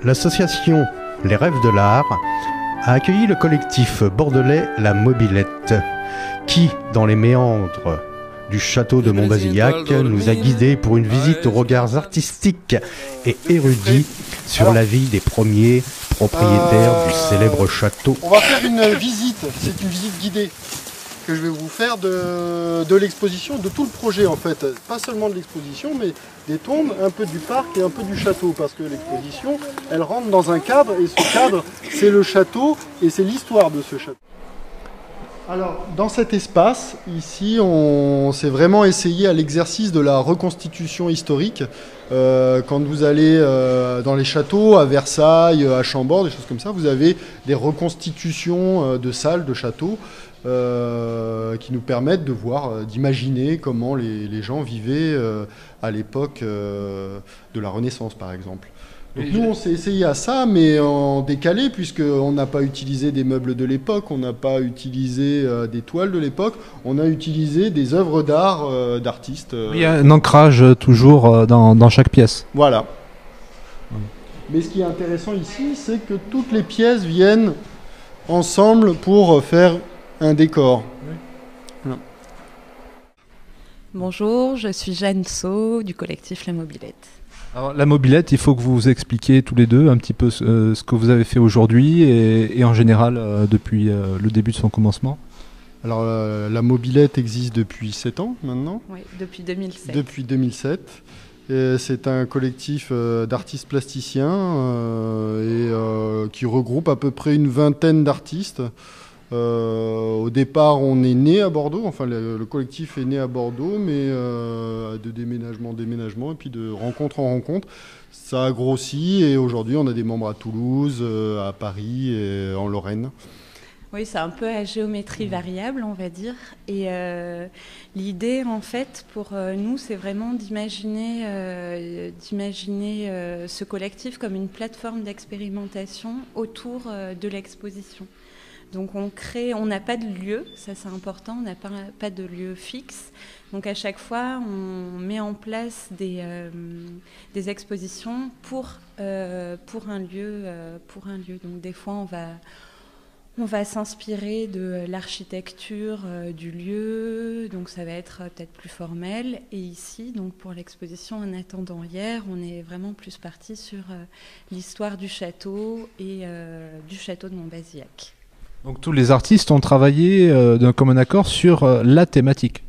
L'association Les Rêves de l'Art a accueilli le collectif bordelais La Mobilette, qui, dans les méandres du château de Montbazillac, nous a guidés pour une visite aux regards artistiques et érudits sur la vie des premiers propriétaires du célèbre château. On va faire une visite, c'est une visite guidée que je vais vous faire de l'exposition, de tout le projet en fait. Pas seulement de l'exposition, mais des tombes, un peu du parc et un peu du château, parce que l'exposition, elle rentre dans un cadre, et ce cadre, c'est le château et c'est l'histoire de ce château. Alors, dans cet espace, ici, on s'est vraiment essayé à l'exercice de la reconstitution historique. Quand vous allez dans les châteaux, à Versailles, à Chambord, des choses comme ça, vous avez des reconstitutions de salles, de châteaux, qui nous permettent de voir, d'imaginer comment les gens vivaient à l'époque de la Renaissance, par exemple. Donc nous, on s'est essayé à ça, mais en décalé, puisqu'on n'a pas utilisé des meubles de l'époque, on n'a pas utilisé des toiles de l'époque, on a utilisé des œuvres d'art d'artistes. Il y a un ancrage toujours dans chaque pièce. Voilà. Mais ce qui est intéressant ici, c'est que toutes les pièces viennent ensemble pour faire un décor. Voilà. Bonjour, je suis Jeanne Sau du collectif La Mobilette. Alors, la mobilette, il faut que vous vous expliquiez tous les deux un petit peu ce que vous avez fait aujourd'hui et en général depuis le début de son commencement. Alors la mobilette existe depuis 7 ans maintenant. Oui, depuis 2007. Depuis 2007. C'est un collectif d'artistes plasticiens qui regroupe à peu près une vingtaine d'artistes. Au départ, on est né à Bordeaux, enfin le collectif est né à Bordeaux, mais de déménagement en déménagement et puis de rencontre en rencontre, ça a grossi et aujourd'hui on a des membres à Toulouse, à Paris et en Lorraine. Oui, c'est un peu à géométrie variable, on va dire. Et l'idée, en fait, pour nous, c'est vraiment d'imaginer ce collectif comme une plateforme d'expérimentation autour de l'exposition. Donc on n'a pas de lieu, ça c'est important, on n'a pas de lieu fixe. Donc à chaque fois, on met en place des expositions pour un lieu. Donc des fois, on va s'inspirer de l'architecture du lieu, donc ça va être peut-être plus formel. Et ici, donc pour l'exposition En attendant hier, on est vraiment plus parti sur l'histoire du château et du château de Montbazillac. Donc tous les artistes ont travaillé d'un commun accord sur la thématique.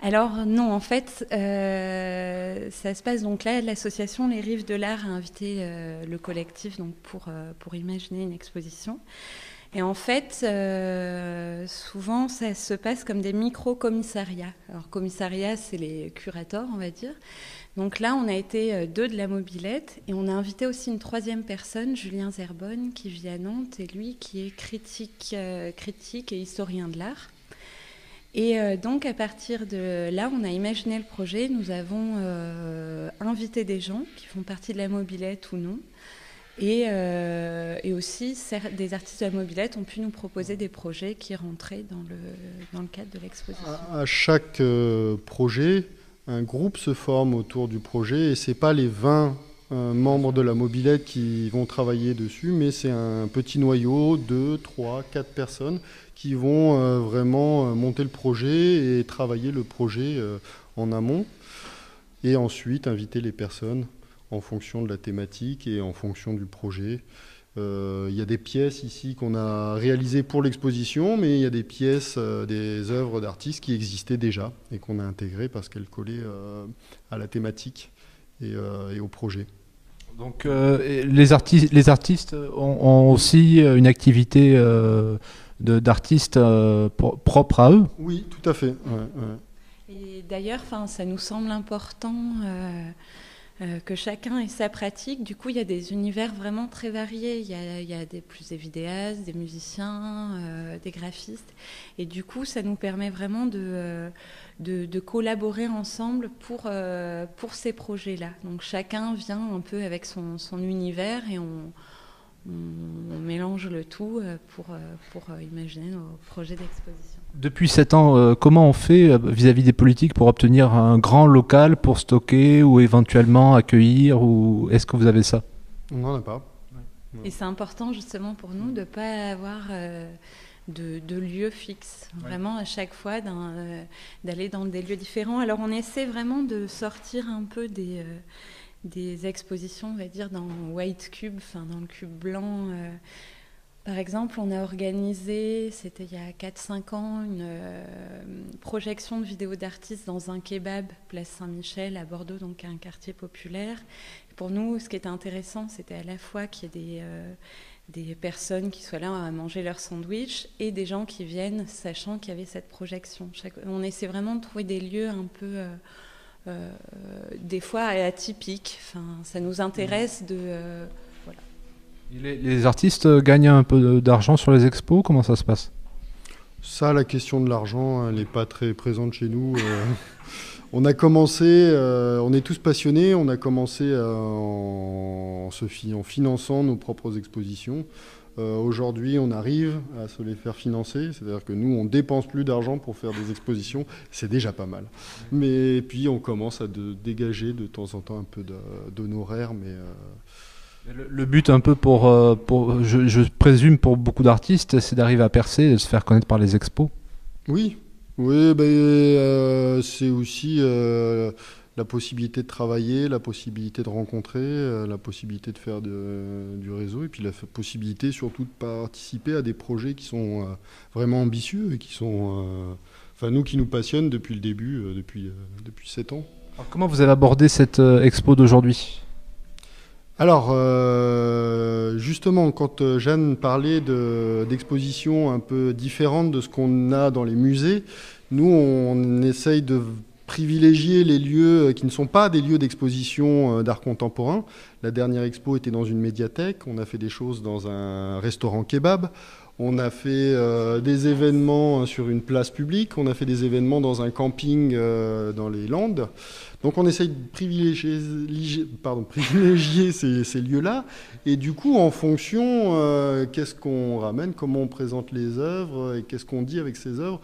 Alors non, en fait, ça se passe donc là, l'association Les Rives de l'Art a invité le collectif donc pour imaginer une exposition. Et en fait, souvent, ça se passe comme des micro-commissariats. Alors commissariat, c'est les curators, on va dire. Donc là, on a été 2 de la mobilette et on a invité aussi une 3e personne, Julien Zerbonne, qui vit à Nantes et lui qui est critique et historien de l'art. Et donc à partir de là, on a imaginé le projet. Nous avons invité des gens qui font partie de la mobilette ou non. Et aussi, des artistes de la mobilette ont pu nous proposer des projets qui rentraient dans le cadre de l'exposition. À chaque projet, un groupe se forme autour du projet et ce n'est pas les 20 membres de la mobilette qui vont travailler dessus, mais c'est un petit noyau, 2, 3, 4 personnes qui vont vraiment monter le projet et travailler le projet en amont et ensuite inviter les personnes en fonction de la thématique et en fonction du projet. Il y a des pièces ici qu'on a réalisées pour l'exposition, mais il y a des pièces, des œuvres d'artistes qui existaient déjà et qu'on a intégrées parce qu'elles collaient à la thématique et au projet. Donc les artistes ont aussi une activité d'artistes propre à eux. Oui, tout à fait. Ouais. Et d'ailleurs, ça nous semble important que chacun ait sa pratique. Du coup, il y a des univers vraiment très variés. Il y a des vidéastes, des musiciens, des graphistes. Et du coup, ça nous permet vraiment de collaborer ensemble pour ces projets-là. Donc chacun vient un peu avec son univers et on mélange le tout pour imaginer nos projets d'exposition. Depuis 7 ans, comment on fait vis-à-vis des politiques pour obtenir un grand local pour stocker ou éventuellement accueillir ou est-ce que vous avez ça? On n'en a pas. Et c'est important justement pour nous de ne pas avoir de lieu fixe. Vraiment à chaque fois d'aller dans des lieux différents. Alors on essaie vraiment de sortir un peu des expositions, on va dire, dans White Cube, dans le cube blanc. Par exemple, on a organisé, c'était il y a 4-5 ans, une projection de vidéos d'artistes dans un kebab, place Saint-Michel, à Bordeaux, donc un quartier populaire. Pour nous, ce qui était intéressant, c'était à la fois qu'il y ait des personnes qui soient là à manger leur sandwich et des gens qui viennent sachant qu'il y avait cette projection. On essaie vraiment de trouver des lieux un peu, des fois atypiques. Ça nous intéresse de... Les artistes gagnent un peu d'argent sur les expos, comment ça se passe? Ça, la question de l'argent, elle n'est pas très présente chez nous. On a commencé, on est tous passionnés, on a commencé en finançant nos propres expositions. Aujourd'hui, on arrive à se les faire financer, c'est-à-dire que nous, on ne dépense plus d'argent pour faire des expositions, c'est déjà pas mal. Mais puis, on commence à dégager de temps en temps un peu d'honoraires, mais... Le but un peu je présume pour beaucoup d'artistes, c'est d'arriver à percer et de se faire connaître par les expos. Oui, c'est aussi la possibilité de travailler, la possibilité de rencontrer, la possibilité de faire du réseau et puis la possibilité surtout de participer à des projets qui sont vraiment ambitieux et qui sont, nous qui nous passionnent depuis le début, depuis 7 ans. Alors, comment vous avez abordé cette expo d'aujourd'hui ? Alors, justement, quand Jeanne parlait d'expositions un peu différentes de ce qu'on a dans les musées, nous, on essaye de privilégier les lieux qui ne sont pas des lieux d'exposition d'art contemporain. La dernière expo était dans une médiathèque, on a fait des choses dans un restaurant kebab, on a fait des événements sur une place publique, on a fait des événements dans un camping dans les Landes. Donc on essaye de privilégier ces lieux-là. Et du coup, en fonction, qu'est-ce qu'on ramène, comment on présente les œuvres, et qu'est-ce qu'on dit avec ces œuvres,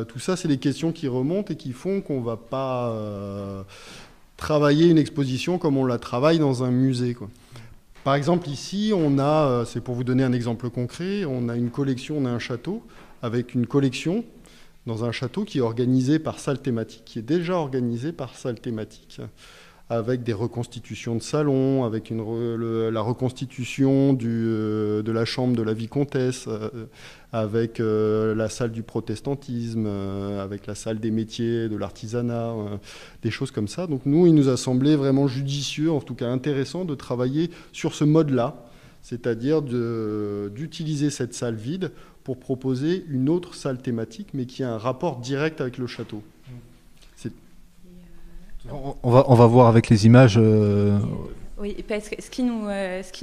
tout ça, c'est des questions qui remontent et qui font qu'on ne va pas travailler une exposition comme on la travaille dans un musée, quoi. Par exemple, ici, on a, c'est pour vous donner un exemple concret, on a une collection, on a un château avec une collection dans un château qui est organisé par salle thématique, qui est déjà organisé par salle thématique, avec des reconstitutions de salons, avec la reconstitution de la chambre de la vicomtesse, avec la salle du protestantisme, avec la salle des métiers, de l'artisanat, des choses comme ça. Donc nous, il nous a semblé vraiment judicieux, en tout cas intéressant, de travailler sur ce mode-là, c'est-à-dire d'utiliser cette salle vide pour proposer une autre salle thématique, mais qui a un rapport direct avec le château. On va voir avec les images. Oui, parce que ce qui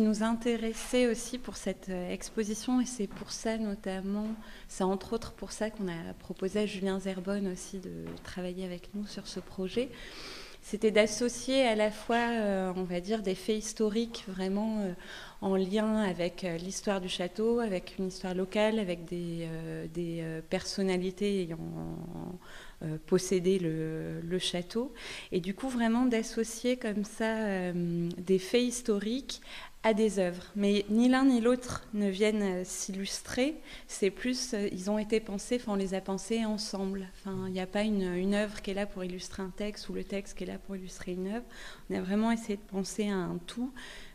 nous intéressait aussi pour cette exposition, et c'est pour ça notamment, c'est entre autres pour ça qu'on a proposé à Julien Zerbonne aussi de travailler avec nous sur ce projet, c'était d'associer à la fois, on va dire, des faits historiques vraiment en lien avec l'histoire du château, avec une histoire locale, avec des personnalités ayant possédé le château, et du coup vraiment d'associer comme ça des faits historiques à des œuvres. Mais ni l'un ni l'autre ne viennent s'illustrer, c'est plus, ils ont été pensés, on les a pensés ensemble. Il n'y a pas une œuvre qui est là pour illustrer un texte ou le texte qui est là pour illustrer une œuvre. On a vraiment essayé de penser à un tout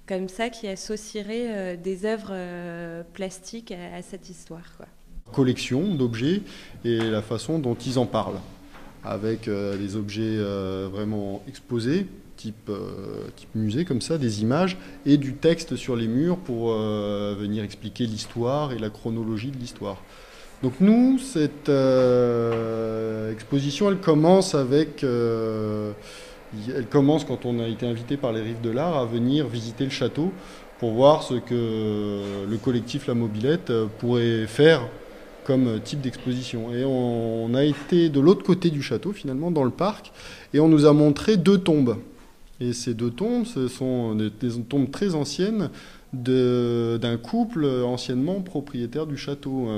comme ça qui associerait des œuvres plastiques à cette histoire, quoi. Collection d'objets et la façon dont ils en parlent, avec des objets vraiment exposés, type musée comme ça, des images et du texte sur les murs pour venir expliquer l'histoire et la chronologie de l'histoire. Donc nous, cette exposition, elle commence quand on a été invité par les Rives de l'Art à venir visiter le château pour voir ce que le collectif La Mobilette pourrait faire comme type d'exposition. Et on a été de l'autre côté du château, finalement, dans le parc, et on nous a montré 2 tombes. Et ces 2 tombes, ce sont des tombes très anciennes d'un couple anciennement propriétaire du château.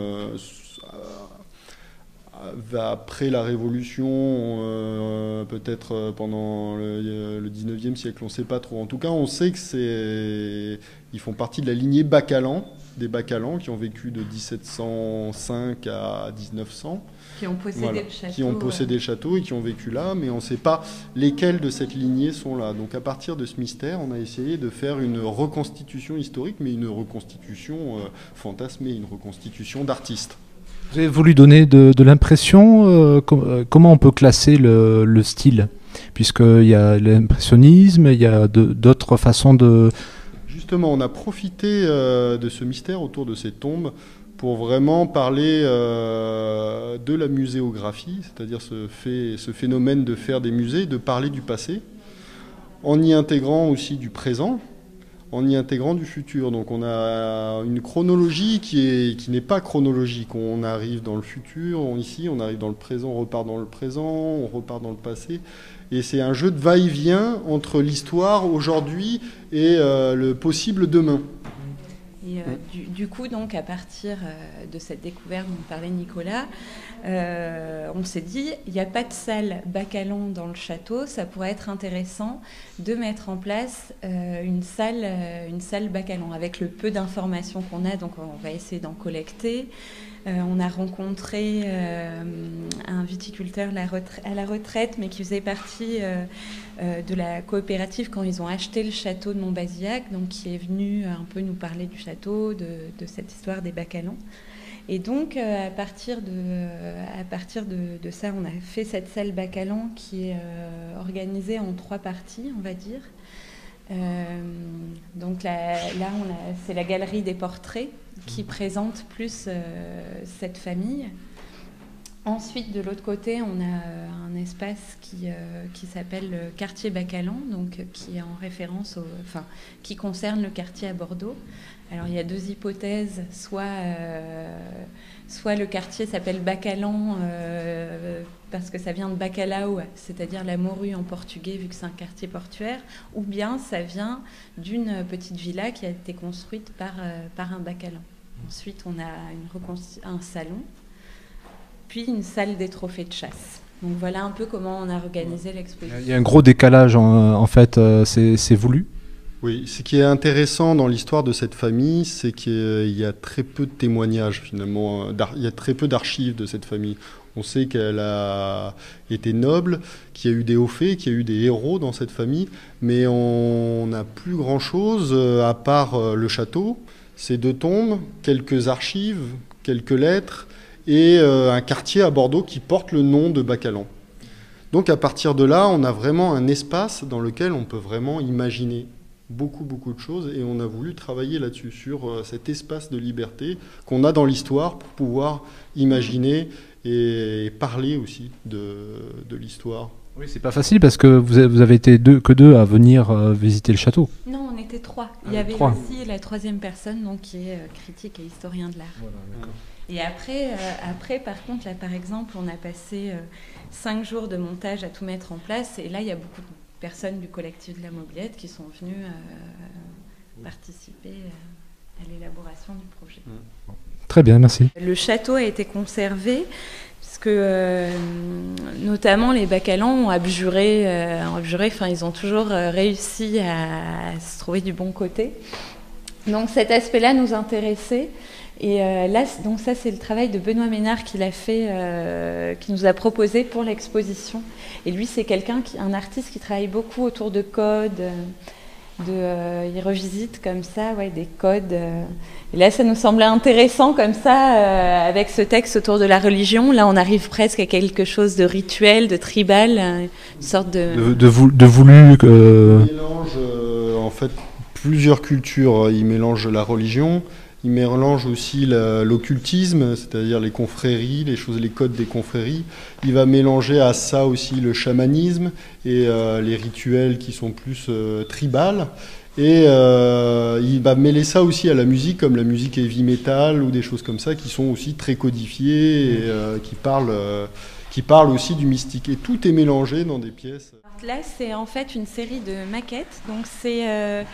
après la Révolution, peut-être pendant le 19e siècle, on ne sait pas trop. En tout cas, on sait ils font partie de la lignée Bacalan, des Bacalans qui ont vécu de 1705 à 1900. Qui ont possédé le château. Qui ont possédé le château et qui ont vécu là, mais on ne sait pas lesquels de cette lignée sont là. Donc à partir de ce mystère, on a essayé de faire une reconstitution historique, mais une reconstitution fantasmée, une reconstitution d'artistes. Vous avez voulu donner de l'impression, comment on peut classer le style? Puisqu'il y a l'impressionnisme, il y a d'autres façons de... Justement, on a profité de ce mystère autour de ces tombes pour vraiment parler de la muséographie, c'est-à-dire ce phénomène de faire des musées, de parler du passé, en y intégrant aussi du présent, en y intégrant du futur. Donc on a une chronologie qui n'est pas chronologique. On arrive dans le futur, ici on arrive dans le présent, on repart dans le présent, on repart dans le passé. Et c'est un jeu de va-et-vient entre l'histoire aujourd'hui et le possible demain. Et du coup, donc, à partir de cette découverte dont parlait Nicolas, on s'est dit, il n'y a pas de salle Bacalan dans le château, ça pourrait être intéressant de mettre en place une salle Bacalan, avec le peu d'informations qu'on a, donc on va essayer d'en collecter. On a rencontré un viticulteur à la retraite, mais qui faisait partie de la coopérative quand ils ont acheté le château de Montbazillac, donc qui est venu un peu nous parler du château, de cette histoire des Bacalans. Et donc, à partir de ça, on a fait cette salle Bacalan qui est organisée en 3 parties, on va dire. Donc là c'est la galerie des portraits qui présente plus cette famille. Ensuite, de l'autre côté, on a un espace qui s'appelle quartier Bacalan, donc qui est en référence qui concerne le quartier à Bordeaux. Alors il y a 2 hypothèses, soit le quartier s'appelle Bacalan parce que ça vient de bacalhau, c'est-à-dire la morue en portugais vu que c'est un quartier portuaire, ou bien ça vient d'une petite villa qui a été construite par un Bacalan. Ensuite on a un salon, puis une salle des trophées de chasse. Donc voilà un peu comment on a organisé l'exposition. Il y a un gros décalage en fait, c'est voulu. Oui, ce qui est intéressant dans l'histoire de cette famille, c'est qu'il y a très peu de témoignages finalement, il y a très peu d'archives de cette famille. On sait qu'elle a été noble, qu'il y a eu des hauts faits, qu'il y a eu des héros dans cette famille, mais on n'a plus grand-chose à part le château, ces 2 tombes, quelques archives, quelques lettres et un quartier à Bordeaux qui porte le nom de Bacalan. Donc à partir de là, on a vraiment un espace dans lequel on peut vraiment imaginer beaucoup de choses, et on a voulu travailler là-dessus, sur cet espace de liberté qu'on a dans l'histoire pour pouvoir imaginer et parler aussi de l'histoire. Oui, c'est pas facile parce que vous avez été que deux à venir visiter le château. Non, on était 3. Il y avait aussi la 3e personne, donc, qui est critique et historien de l'art. Voilà, d'accord. Et après, par contre, là, par exemple, on a passé 5 jours de montage à tout mettre en place, et là, il y a beaucoup de personnes du collectif de la Mobilette qui sont venues participer à l'élaboration du projet. Très bien, merci. Le château a été conservé parce que notamment les Bacalans ont abjuré, ils ont toujours réussi à se trouver du bon côté. Donc cet aspect-là nous intéressait. Et là, donc ça, c'est le travail de Benoît Ménard qu'il a fait, qui nous a proposé pour l'exposition. Et lui, c'est un artiste qui travaille beaucoup autour de codes, il revisite comme ça, des codes. Et là, ça nous semblait intéressant comme ça, avec ce texte autour de la religion. Là, on arrive presque à quelque chose de rituel, de tribal, une sorte de voulu. Il mélange en fait plusieurs cultures. Il mélange la religion. Il mélange aussi l'occultisme, c'est-à-dire les confréries, les codes des confréries. Il va mélanger à ça aussi le chamanisme et les rituels qui sont plus tribales. Et il va mêler ça aussi à la musique, comme la musique heavy metal ou des choses comme ça, qui sont aussi très codifiées et qui parlent aussi du mystique. Et tout est mélangé dans des pièces. Là, c'est en fait une série de maquettes. Donc, c'est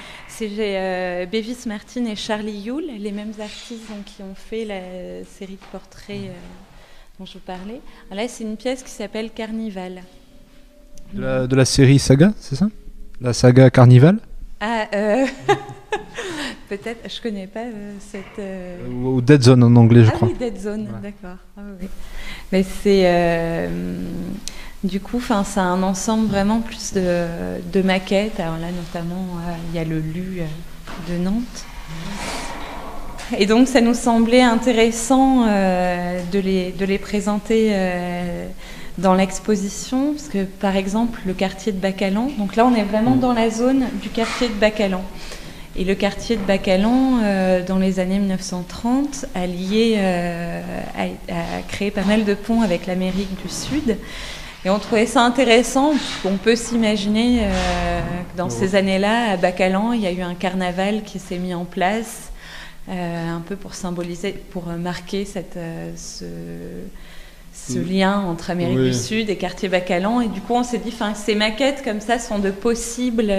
Bévis Martin et Charlie Yule, les mêmes artistes qui ont fait la série de portraits dont je vous parlais. Alors là, c'est une pièce qui s'appelle Carnival. De la série Saga, c'est ça? La saga Carnival? Ah, peut-être, je connais pas cette... Ou Dead Zone en anglais, je crois. Ah oui, Dead Zone, Ouais. d'accord. Ah, oui. Mais c'est... du coup, c'est un ensemble vraiment plus de maquettes. Alors là, notamment, il y a le Lu de Nantes. Et donc, ça nous semblait intéressant de les présenter dans l'exposition, parce que, par exemple, le quartier de Bacalan, donc là, on est vraiment dans la zone du quartier de Bacalan. Et le quartier de Bacalan, dans les années 1930, a créé pas mal de ponts avec l'Amérique du Sud. Et on trouvait ça intéressant, puisqu'on peut s'imaginer que dans ces années-là, à Bacalan, il y a eu un carnaval qui s'est mis en place, un peu pour symboliser, pour marquer ce lien entre Amérique du Sud et quartier Bacalan. Et du coup, on s'est dit, ces maquettes comme ça sont de possibles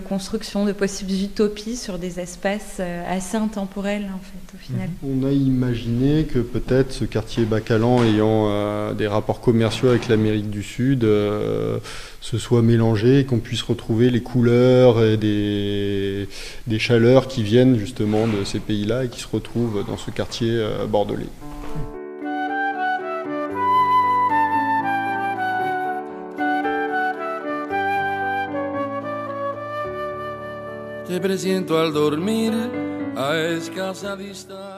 constructions, de possibles utopies sur des espaces assez intemporels, en fait, au final. On a imaginé que peut-être ce quartier Bacalan ayant des rapports commerciaux avec l'Amérique du Sud se soit mélangé et qu'on puisse retrouver les couleurs et des chaleurs qui viennent justement de ces pays-là et qui se retrouvent dans ce quartier bordelais. Te presiento al dormir a escasa distancia.